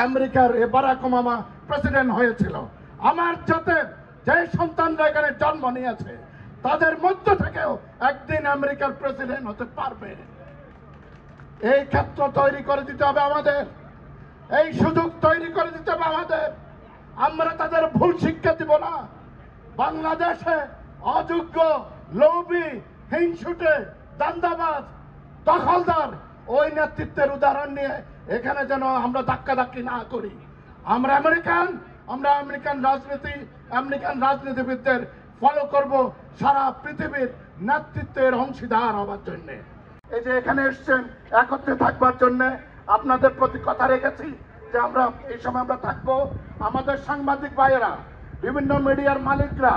আমেরিকার Barack Obama president হয়েছিল। আমার যাতে যে সন্তানরা এখানে জন্ম নিয়েছে তাদের মধ্য থেকেও একদিন আমেরিকার প্রেসিডেন্ট হতে পারবে। এই ক্ষেত্র তৈরি করে দিতে হবে আমাদের, এই সুযোগ তৈরি করে দিতে হবে আমাদের। আমরা তাদের ভুল শিক্ষা দিব না। বাংলাদেশে অযোগ্য, লোভী, হিংসুটে, দান্দাবাজ, দখলদার ওই নেতৃত্বের উদাহরণ নিয়ে এখানে যেন আমরা ধাক্কাধাক্কি না করি। আমরা আমেরিকান রাজনীতিবিদদের ফলো করব সারা পৃথিবীর নেতৃত্বের অংশীদার হওয়ার জন্য। এই যে এখানে এসছেন একত্রে থাকবার জন্য, আপনাদের প্রতি কথা রেখেছি যে আমরা এই সময় আমরা থাকবো। আমাদের সাংবাদিক ভাইয়েরা, বিভিন্ন মিডিয়ার মালিকরা,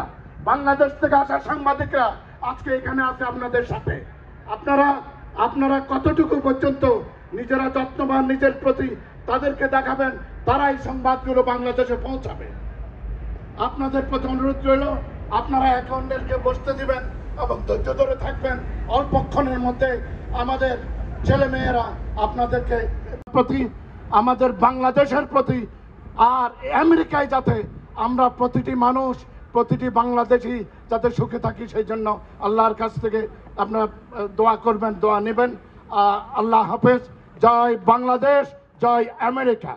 বাংলাদেশ থেকে আসা সাংবাদিকরা আজকে এখানে আছে আপনাদের সাথে। আপনারা কতটুকু পর্যন্ত নিজেরা যত্নবান নিজের প্রতি তাদেরকে দেখাবেন, তারাই সংবাদগুলো বাংলাদেশে পৌঁছাবে। আপনাদের প্রতি অনুরোধ রইল, আপনারা একে অন্যকে বসতে দিবেন এবং ধৈর্য ধরে থাকবেন। অল্পক্ষণের মধ্যে আমাদের ছেলে মেয়েরা আপনাদেরকে প্রতি, আমাদের বাংলাদেশের প্রতি আর আমেরিকায় যাতে আমরা প্রতিটি মানুষ, প্রতিটি বাংলাদেশি যাতে সুখে থাকি সেই জন্য আল্লাহর কাছ থেকে আপনারা দোয়া করবেন, দোয়া নেবেন। আল্লাহ হাফেজ। জয় বাংলাদেশ, জয় আমেরিকা।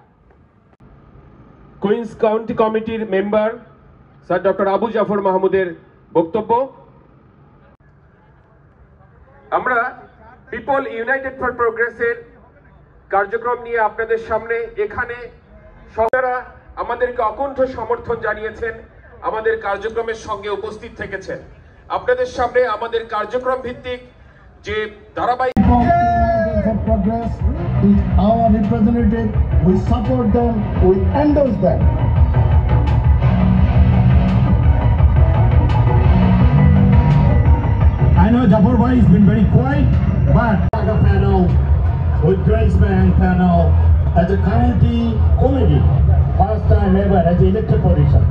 কুইন্স কাউন্টি কমিটির member sir doctor Abu Jafar মাহমুদের বক্তব্য। আমরা পিপল ইউনাইটেড ফর প্রোগ্রেসের কার্যক্রম নিয়ে আপনাদের সামনে এখানে সবাইরা আমাদেরকে অকুণ্ঠ সমর্থন জানিয়েছেন, আমাদের কার্যক্রমের সঙ্গে উপস্থিত থেকেছেন। আপনাদের সামনে আমাদের কার্যক্রম ভিত্তিক যে ধারাবাহিক I know Jafar Bhai has been very quiet, but a panel with Grace Bank panel as a county committee, first time ever as an elected position.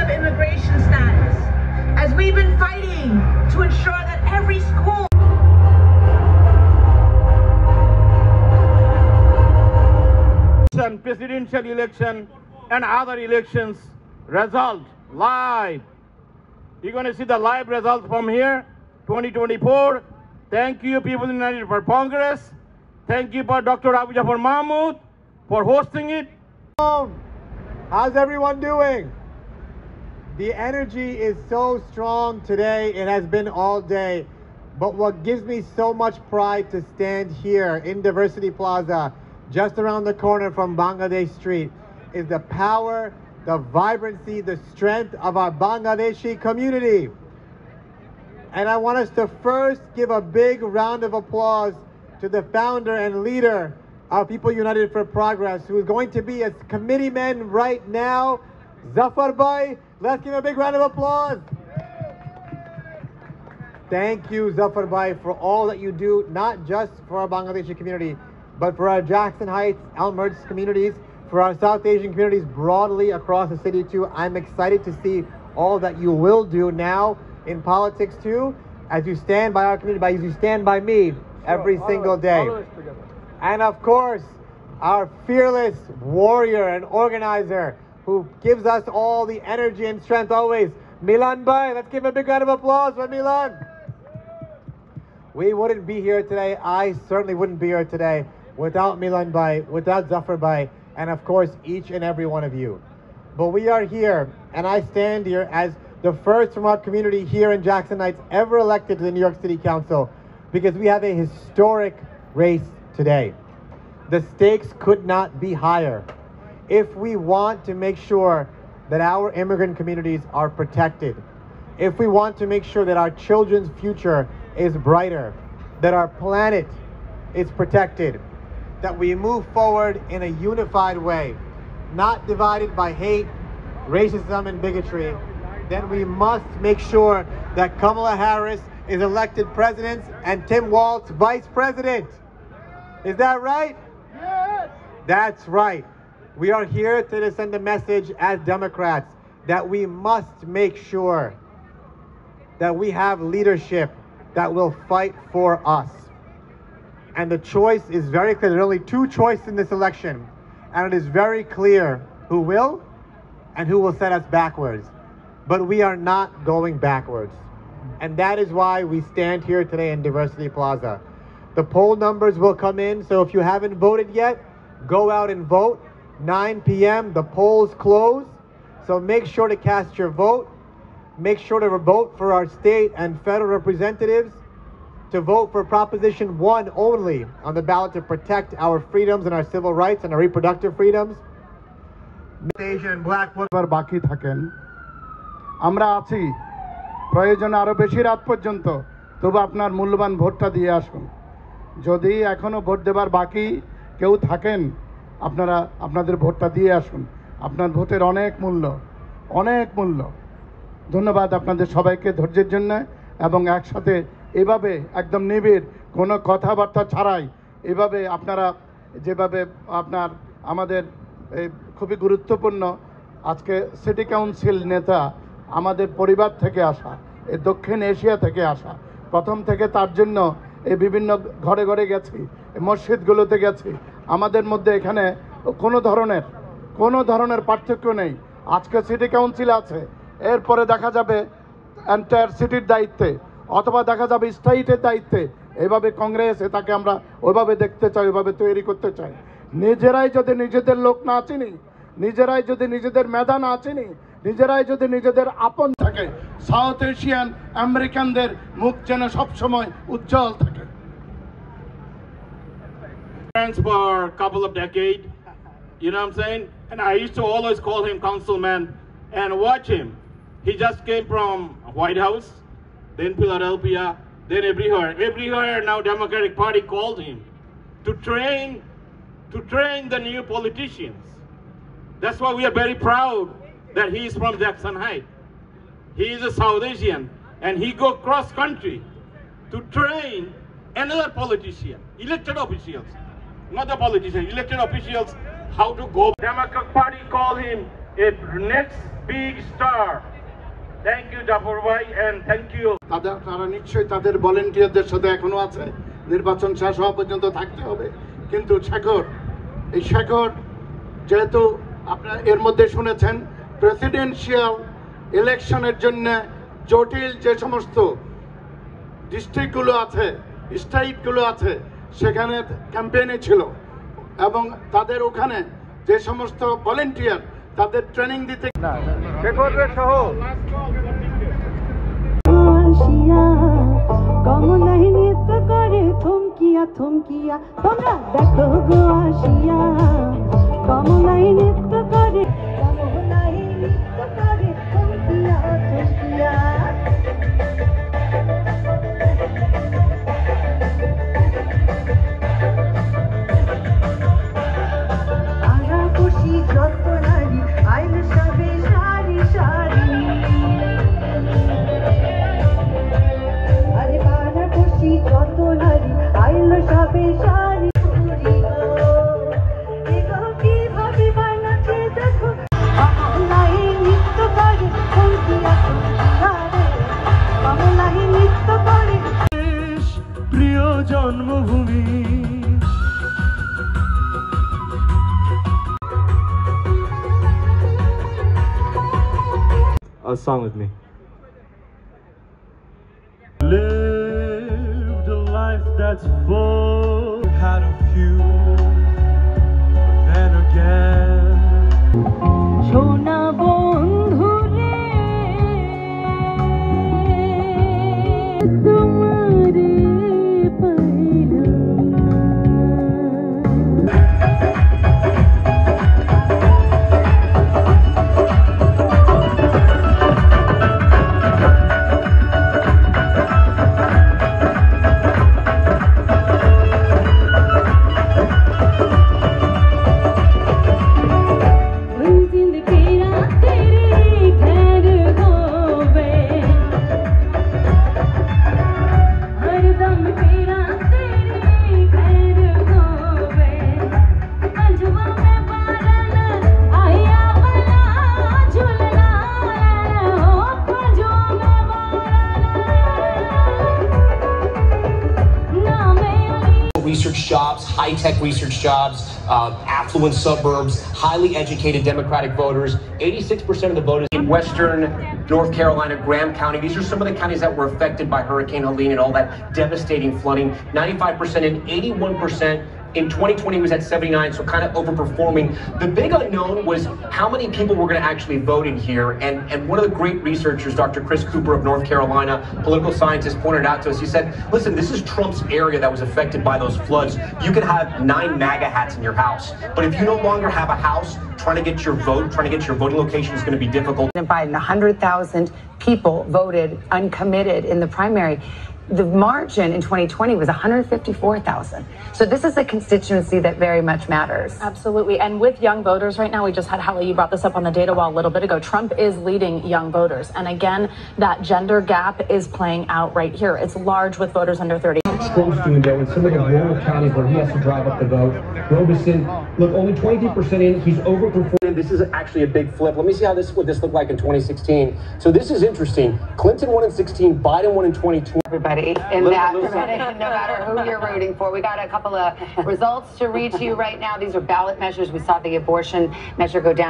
Of immigration status, as we've been fighting to ensure that every school presidential election and other elections result live. You're going to see the live results from here, 2024. Thank you, People United for Congress. Thank you for Dr. Abu Jafar Mahmood for hosting it. How's everyone doing? The energy is so strong today. It has been all day. But what gives me so much pride to stand here in Diversity Plaza, just around the corner from Bangladesh Street, is the power, the vibrancy, the strength of our Bangladeshi community. And I want us to first give a big round of applause to the founder and leader of People United for Progress, who is going to be a committeeman right now, Zafar Bhai. Let's give a big round of applause. Thank you, Zafar Bhai, for all that you do, not just for our Bangladeshi community, but for our Jackson Heights, Elmhurst communities, for our South Asian communities broadly across the city too. I'm excited to see all that you will do now in politics too, as you stand by our community, as you stand by me every single day. And of course, our fearless warrior and organizer who gives us all the energy and strength always, Milan Bhai. Let's give a big round of applause for Milan. We wouldn't be here today, I certainly wouldn't be here today, without Milan Bhai, without Zafar Bhai, and of course each and every one of you. But we are here, and I stand here as the first from our community here in Jackson Heights ever elected to the New York City Council, because we have a historic race today. The stakes could not be higher. If we want to make sure that our immigrant communities are protected, if we want to make sure that our children's future is brighter, that our planet is protected, that we move forward in a unified way, not divided by hate, racism, and bigotry, then we must make sure that Kamala Harris is elected president and Tim Walz vice president. Is that right? Yes. That's right. We are here to send a message as Democrats that we must make sure that we have leadership that will fight for us. And the choice is very clear. There are only two choices in this election, and it is very clear who will and who will set us backwards. But we are not going backwards. And that is why we stand here today in Diversity Plaza. The poll numbers will come in, so if you haven't voted yet, go out and vote. 9 p.m., the polls close, so make sure to cast your vote. Make sure to vote for our state and federal representatives, to vote for Proposition 1 only on the ballot to protect our freedoms and our civil rights and our reproductive freedoms. Asian black বাকি থাকেন, আমরা আছি, প্রয়োজন আরো বেশি রাত পর্যন্ত, তবু আপনার মূল্যবান ভোটটা দিয়ে আসুন। যদি এখনো ভোট দেবার বাকি কেউ থাকেন, আপনারা আপনাদের ভোটটা দিয়ে আসুন। আপনার ভোটের অনেক মূল্য। ধন্যবাদ আপনাদের সবাইকে ধৈর্যের জন্য, এবং একসাথে এভাবে একদম নিবিড় কোনো কথাবার্তা ছাড়াই এভাবে আপনারা যেভাবে আমাদের এই খুবই গুরুত্বপূর্ণ আজকে সিটি কাউন্সিল নেতা আমাদের পরিবার থেকে আসা, এই দক্ষিণ এশিয়া থেকে আসা, প্রথম থেকে তার জন্য এই বিভিন্ন ঘরে ঘরে গেছি, মসজিদগুলোতে গেছি। আমাদের মধ্যে এখানে কোনো ধরনের পার্থক্য নেই। আজকে সিটি কাউন্সিল আছে, এরপরে দেখা যাবে এন্টায়ার সিটির দায়িত্বে, অথবা দেখা যাবে স্টেটের দায়িত্বে। এভাবে কংগ্রেস তাকে আমরা ওইভাবে দেখতে চাই, ওইভাবে তৈরি করতে চাই। নিজেরাই যদি নিজেদের লোক না চিনি, নিজেরাই যদি নিজেদের মেধা না চিনি, নিজেরাই যদি নিজেদের আপন থাকে, সাউথ এশিয়ান আমেরিকানদের মুখ যেন সবসময় উজ্জ্বল থাকে। Friends for a couple of decades, you know what I'm saying? And I used to always call him councilman and watch him. He just came from White House, then Philadelphia, then everywhere now Democratic Party called him to train the new politicians. That's why we are very proud that he is from Jackson Heights. He is a South Asian, and he go cross country to train another politician, elected officials, not the politicians, elected officials, how to go. Democratic Party call him a next big star. Thank you, Jafar Bhai, and thank you. তারা নিশ্চয়ই তাদের ভলেন্টিয়ারদের সাথে এখনো আছে, নির্বাচন শেষ হওয়া পর্যন্ত থাকতে হবে। কিন্তু শেখর যেহেতু আপনারা এর মধ্যে শুনেছেন, প্রেসিডেন্সিয়াল ইলেকশনের জন্য জটিল যে সমস্ত ডিস্ট্রিক্টগুলো আছে, স্টেটগুলো আছে, সেখানে ক্যাম্পেইনে ছিল, এবং তাদের ওখানে যে সমস্ত ভলেন্টিয়ার তাদের ট্রেনিং দিতে কমলাই নৃত্য করে থমকিয়া থমকিয়া, তোমরা দেখো গো আসিয়া। কমলাই নৃত্য করে, কমলাই নৃত্য করে থমকিয়া থমকিয়া। আরা খুশি যত নারী আইল সবে সারি সারি। আরে পাড়া খুশি যত নারী আইল সবে সারি। কিভাবে বানাচ্ছে দেখো, কমলাই নৃত্য করে থমকিয়া থমকিয়া রে। কমলাই নৃত্য করে। প্রিয় জন্মভূমি, a song with me. lived a life that's full, had a few, then again. সোনা বন্ধুরে তোমারে পাইলাম না। high-tech research jobs, affluent suburbs, highly educated Democratic voters. 86% of the voters in western North Carolina, Graham County. These are some of the counties that were affected by Hurricane Helene and all that devastating flooding. 95% and 81%. In 2020 was at 79, so kind of overperforming. The big unknown was how many people were going to actually vote in here. And one of the great researchers, Dr. Chris Cooper of North Carolina, political scientist, pointed out to us, he said, listen, this is Trump's area that was affected by those floods. You could have 9 MAGA hats in your house. But if you no longer have a house, trying to get your vote, trying to get your voting location is going to be difficult. Biden, 100,000 people voted uncommitted in the primary. The margin in 2020 was 154,000. So this is a constituency that very much matters. Absolutely. And with young voters right now, we just had Hallie, you brought this up on the data wall a little bit ago. Trump is leading young voters. And again, that gender gap is playing out right here. It's large with voters under 30. Trump's doing though in some of the rural counties where he has to drive up the vote. Robeson, look, only 23% in. He's overperforming. This is actually a big flip. Let me see what this looked like in 2016. So this is interesting. Clinton won in 16, Biden won in 2020. Everybody in that, no matter who you're rooting for. We got a couple of results to read to you right now. These are ballot measures. We saw the abortion measure go down to